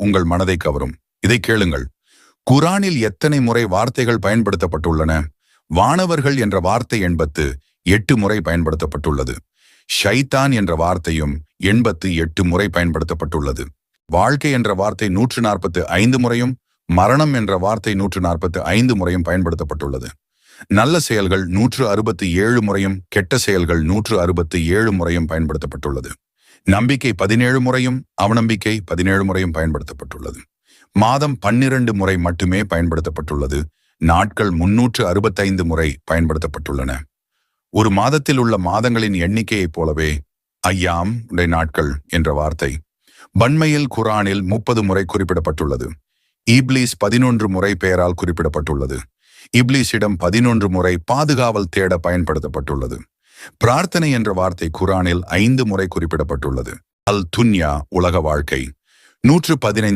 உங்கள் மனதை கவரும். இதை கேளுங்கள். குரானில் எத்தனை முறை வார்த்தைகள் பயன்படுத்தப்பட்டுள்ளன? வானவர்கள் என்ற வார்த்தை 88 முறை பயன்படுத்தப்பட்டுள்ளது. ஷைத்தான் என்ற வார்த்தையும் 88 முறை பயன்படுத்தப்பட்டுள்ளது. வாழ்க்கை என்ற வார்த்தை 145 முறையும், மரணம் என்ற வார்த்தை 145 முறையும் பயன்படுத்தப்பட்டுள்ளது. நல்ல செயல்கள் 167 முறையும், கெட்ட செயல்கள் 167 முறையும் பயன்படுத்தப்பட்டுள்ளது. நம்பிக்கை 17 முறையும், அவநம்பிக்கை 17 முறையும் பயன்படுத்தப்பட்டுள்ளது. மாதம் 12 முறை மட்டுமே பயன்படுத்தப்பட்டுள்ளது. நாட்கள் 365 முறை பயன்படுத்தப்பட்டுள்ளன. ஒரு மாதத்தில் உள்ள மாதங்களின் எண்ணிக்கையைப் போலவே ஐயாம் உடைய நாட்கள் என்ற வார்த்தை பன்மையில் குரானில் 30 முறை குறிப்பிடப்பட்டுள்ளது. இப்லீஸ் 11 முறை பெயரால் குறிப்பிடப்பட்டுள்ளது. இப்லீஸிடம் 11 முறை பாதுகாவல் தேட பயன்படுத்தப்பட்டுள்ளது. பிரார்த்தனை என்ற வார்த்தை குரானில் 5 முறை குறிப்பிடப்பட்டுள்ளது. அல் துன்யா உலக வாழ்க்கை 115